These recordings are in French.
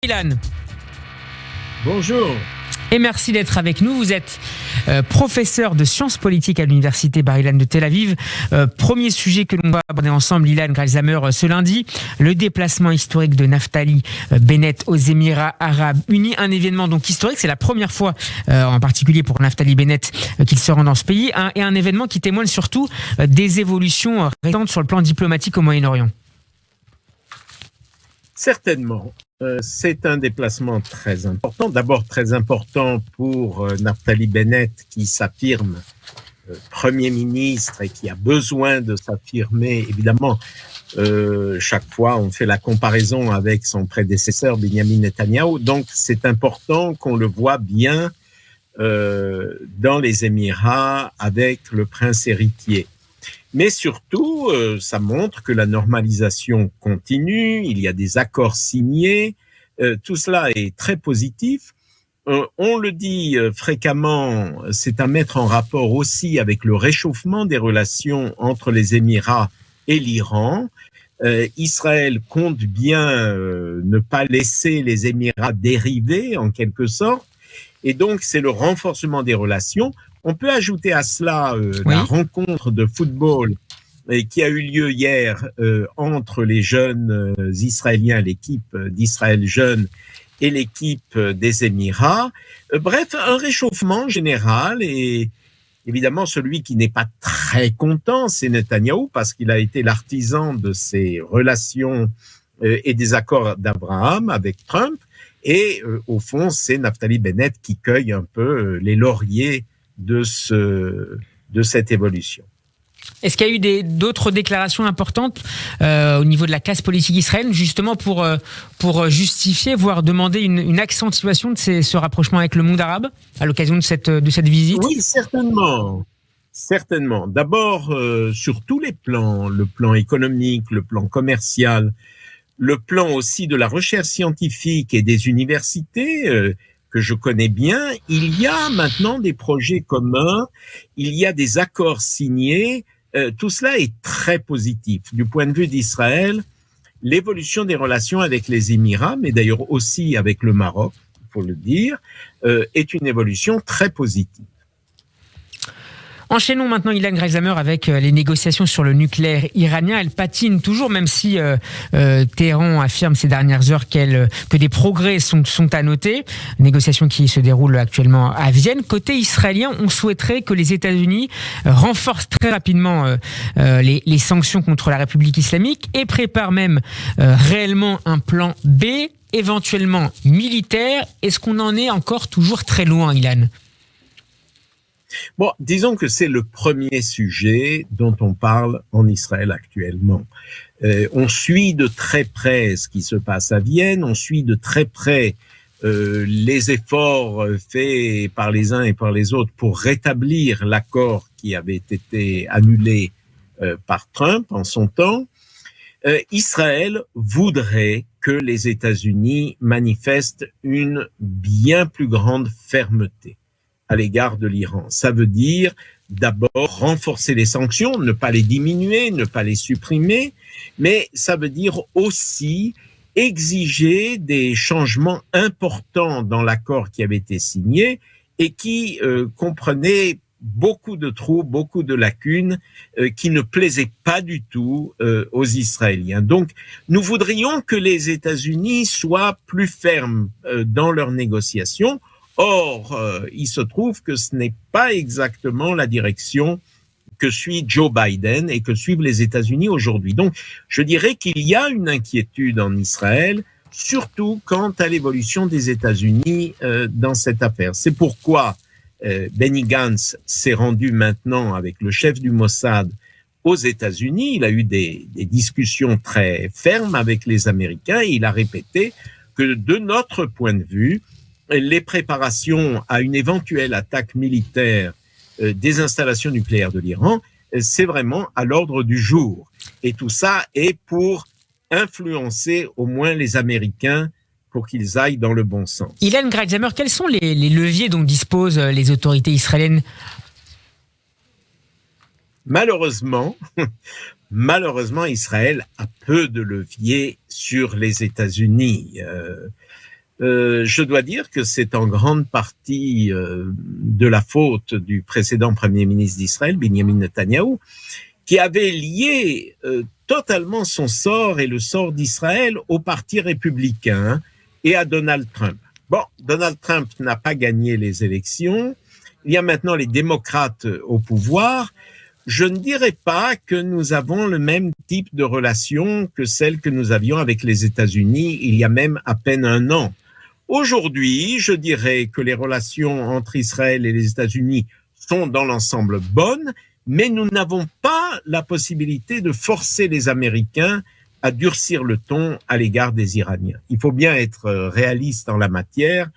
Ilan. Bonjour. Et merci d'être avec nous. Vous êtes professeur de sciences politiques à l'université Bar-Ilan de Tel Aviv. Premier sujet que l'on va aborder ensemble, Ilan Gralzamer, ce lundi, le déplacement historique de Naftali Bennett aux Émirats Arabes Unis. Un événement donc historique, c'est la première fois en particulier pour Naftali Bennett qu'il se rend dans ce pays, et un événement qui témoigne surtout des évolutions récentes sur le plan diplomatique au Moyen-Orient. Certainement. C'est un déplacement très important. D'abord très important pour Naftali Bennett qui s'affirme Premier ministre et qui a besoin de s'affirmer. Évidemment, chaque fois on fait la comparaison avec son prédécesseur Benjamin Netanyahou. Donc c'est important qu'on le voit bien dans les Émirats avec le prince héritier. Mais surtout, ça montre que la normalisation continue, il y a des accords signés, tout cela est très positif. On le dit fréquemment, c'est à mettre en rapport aussi avec le réchauffement des relations entre les Émirats et l'Iran. Israël compte bien ne pas laisser les Émirats dériver en quelque sorte, et donc c'est le renforcement des relations. On peut ajouter à cela la rencontre de football qui a eu lieu hier entre les jeunes Israéliens, l'équipe d'Israël jeune et l'équipe des Émirats. Bref, un réchauffement général, et évidemment celui qui n'est pas très content, c'est Netanyahou, parce qu'il a été l'artisan de ces relations et des accords d'Abraham avec Trump. Et au fond, c'est Naftali Bennett qui cueille un peu les lauriers de cette évolution. Est-ce qu'il y a eu d'autres déclarations importantes au niveau de la classe politique israélienne, justement pour justifier, voire demander une accentuation de ce rapprochement avec le monde arabe à l'occasion de cette visite? Oui, certainement. Certainement. D'abord, sur tous les plans, le plan économique, le plan commercial, le plan aussi de la recherche scientifique et des universités, que je connais bien, il y a maintenant des projets communs, il y a des accords signés, tout cela est très positif. Du point de vue d'Israël, l'évolution des relations avec les Émirats, mais d'ailleurs aussi avec le Maroc, il faut le dire, est une évolution très positive. Enchaînons maintenant, Ilan Gralzamer, avec les négociations sur le nucléaire iranien. Elles patinent toujours, même si Téhéran affirme ces dernières heures que des progrès sont à noter. Négociations qui se déroulent actuellement à Vienne. Côté israélien, on souhaiterait que les États-Unis renforcent très rapidement les sanctions contre la République islamique et préparent même réellement un plan B, éventuellement militaire. Est-ce qu'on en est encore toujours très loin, Ilan ? Bon, disons que c'est le premier sujet dont on parle en Israël actuellement. On suit de très près ce qui se passe à Vienne, on suit de très près les efforts faits par les uns et par les autres pour rétablir l'accord qui avait été annulé par Trump en son temps. Israël voudrait que les États-Unis manifestent une bien plus grande fermeté à l'égard de l'Iran. Ça veut dire d'abord renforcer les sanctions, ne pas les diminuer, ne pas les supprimer, mais ça veut dire aussi exiger des changements importants dans l'accord qui avait été signé et qui comprenait beaucoup de trous, beaucoup de lacunes qui ne plaisaient pas du tout aux Israéliens. Donc, nous voudrions que les États-Unis soient plus fermes dans leurs négociations. Or, il se trouve que ce n'est pas exactement la direction que suit Joe Biden et que suivent les États-Unis aujourd'hui. Donc, je dirais qu'il y a une inquiétude en Israël, surtout quant à l'évolution des États-Unis dans cette affaire. C'est pourquoi Benny Gantz s'est rendu maintenant avec le chef du Mossad aux États-Unis. Il a eu des discussions très fermes avec les Américains et il a répété que de notre point de vue, les préparations à une éventuelle attaque militaire des installations nucléaires de l'Iran, c'est vraiment à l'ordre du jour. Et tout ça est pour influencer au moins les Américains pour qu'ils aillent dans le bon sens. Ilan Gralzamer, quels sont les leviers dont disposent les autorités israéliennes ? Malheureusement, Israël a peu de leviers sur les États-Unis. Je dois dire que c'est en grande partie de la faute du précédent Premier ministre d'Israël, Benjamin Netanyahou, qui avait lié totalement son sort et le sort d'Israël au Parti républicain et à Donald Trump. Bon, Donald Trump n'a pas gagné les élections. Il y a maintenant les démocrates au pouvoir. Je ne dirais pas que nous avons le même type de relation que celle que nous avions avec les États-Unis il y a même à peine un an. Aujourd'hui, je dirais que les relations entre Israël et les États-Unis sont dans l'ensemble bonnes, mais nous n'avons pas la possibilité de forcer les Américains à durcir le ton à l'égard des Iraniens. Il faut bien être réaliste en la matière.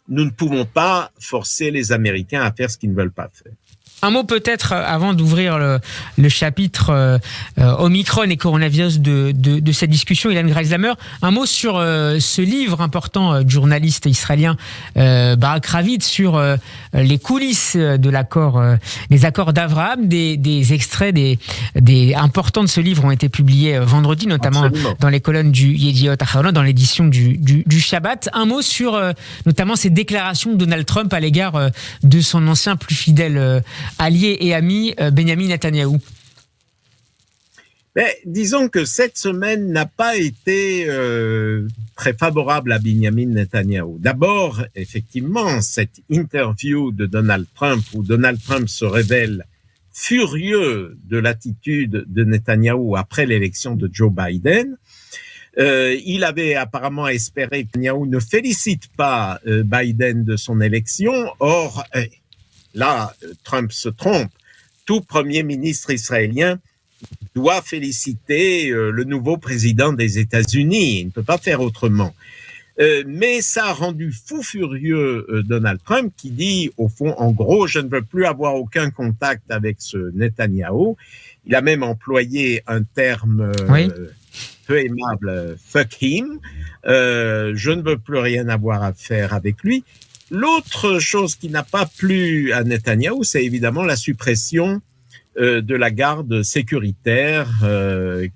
Nous ne pouvons pas forcer les Américains à faire ce qu'ils ne veulent pas faire. Un mot peut-être avant d'ouvrir le chapitre Omicron et coronavirus de cette discussion, Ilan Greizhammer, un mot sur ce livre important du journaliste israélien Barak Ravid sur les coulisses de l'accord, des accords d'Abraham. Des extraits des importants de ce livre ont été publiés vendredi, notamment Absolument. Dans les colonnes du Yediot Ahronoth, dans l'édition du Shabbat. Un mot sur notamment ces déclarations de Donald Trump à l'égard de son ancien plus fidèle allié et ami Benjamin Netanyahou. Mais disons que cette semaine n'a pas été très favorable à Benjamin Netanyahou. D'abord, effectivement, cette interview de Donald Trump où Donald Trump se révèle furieux de l'attitude de Netanyahou après l'élection de Joe Biden. Il avait apparemment espéré que Netanyahou ne félicite pas Biden de son élection. Or, là, Trump se trompe. Tout premier ministre israélien doit féliciter le nouveau président des États-Unis. Il ne peut pas faire autrement. Mais ça a rendu fou furieux Donald Trump qui dit, au fond, en gros, je ne veux plus avoir aucun contact avec ce Netanyahou. Il a même employé un terme peu aimable, fuck him. Je ne veux plus rien avoir à faire avec lui. L'autre chose qui n'a pas plu à Netanyahou, c'est évidemment la suppression de la garde sécuritaire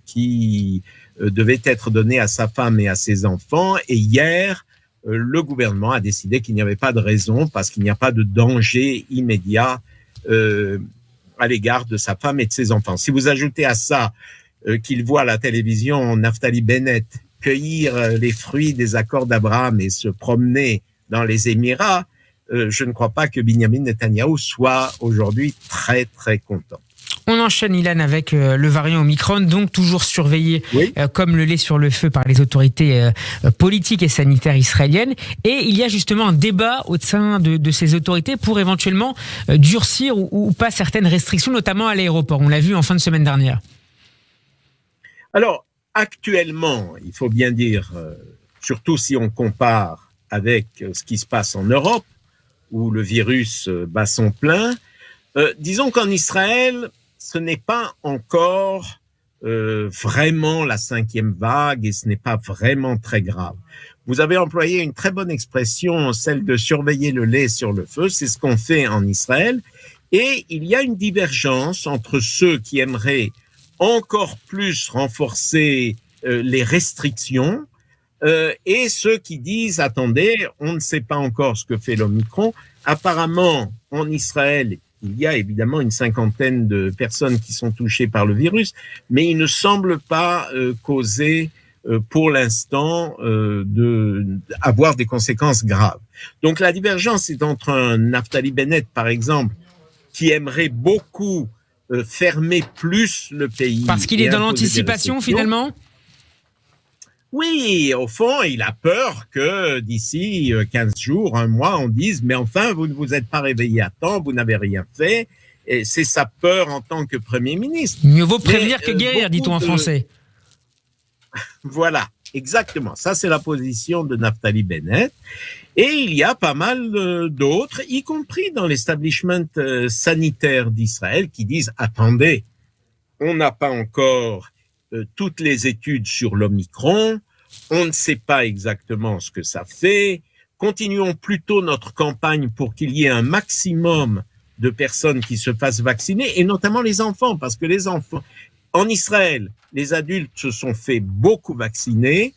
qui devait être donnée à sa femme et à ses enfants. Et hier, le gouvernement a décidé qu'il n'y avait pas de raison parce qu'il n'y a pas de danger immédiat à l'égard de sa femme et de ses enfants. Si vous ajoutez à ça qu'il voit à la télévision Naftali Bennett cueillir les fruits des accords d'Abraham et se promener dans les Émirats, je ne crois pas que Benjamin Netanyahou soit aujourd'hui très, très content. On enchaîne, Ilan, avec le variant Omicron, donc toujours surveillé comme le lait sur le feu par les autorités politiques et sanitaires israéliennes. Et il y a justement un débat au sein de ces autorités pour éventuellement durcir ou pas certaines restrictions, notamment à l'aéroport. On l'a vu en fin de semaine dernière. Alors, actuellement, il faut bien dire, surtout si on compare avec ce qui se passe en Europe, où le virus bat son plein. Disons qu'en Israël, ce n'est pas encore vraiment la 5e vague et ce n'est pas vraiment très grave. Vous avez employé une très bonne expression, celle de surveiller le lait sur le feu. C'est ce qu'on fait en Israël. Et il y a une divergence entre ceux qui aimeraient encore plus renforcer les restrictions et ceux qui disent, attendez, on ne sait pas encore ce que fait l'Omicron. Apparemment, en Israël, il y a évidemment une 50aine de personnes qui sont touchées par le virus, mais il ne semble pas causer, pour l'instant, avoir des conséquences graves. Donc la divergence est entre un Naftali Bennett, par exemple, qui aimerait beaucoup fermer plus le pays. Parce qu'il est dans l'anticipation, finalement ? Oui, au fond, il a peur que d'ici 15 jours, un mois, on dise « mais enfin, vous ne vous êtes pas réveillé à temps, vous n'avez rien fait ». Et c'est sa peur en tant que Premier ministre. Mieux vaut prévenir que guérir, dit-on en français. Voilà, exactement. Ça, c'est la position de Naftali Bennett. Et il y a pas mal d'autres, y compris dans l'establishment sanitaire d'Israël, qui disent « attendez, on n'a pas encore toutes les études sur l'Omicron, on ne sait pas exactement ce que ça fait, continuons plutôt notre campagne pour qu'il y ait un maximum de personnes qui se fassent vacciner, et notamment les enfants, parce que les enfants, en Israël, les adultes se sont fait beaucoup vacciner,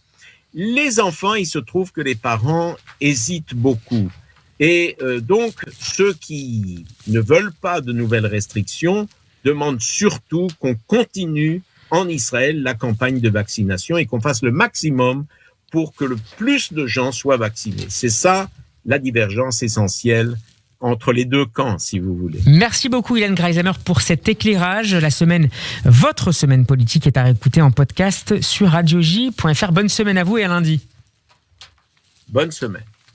Les enfants, il se trouve que les parents hésitent beaucoup. Et donc, ceux qui ne veulent pas de nouvelles restrictions demandent surtout qu'on continue en Israël la campagne de vaccination et qu'on fasse le maximum pour que le plus de gens soient vaccinés. C'est ça la divergence essentielle entre les deux camps, si vous voulez. Merci beaucoup, Ilan Greisamer, pour cet éclairage. Votre semaine politique est à réécouter en podcast sur radioj.fr. Bonne semaine à vous et à lundi. Bonne semaine.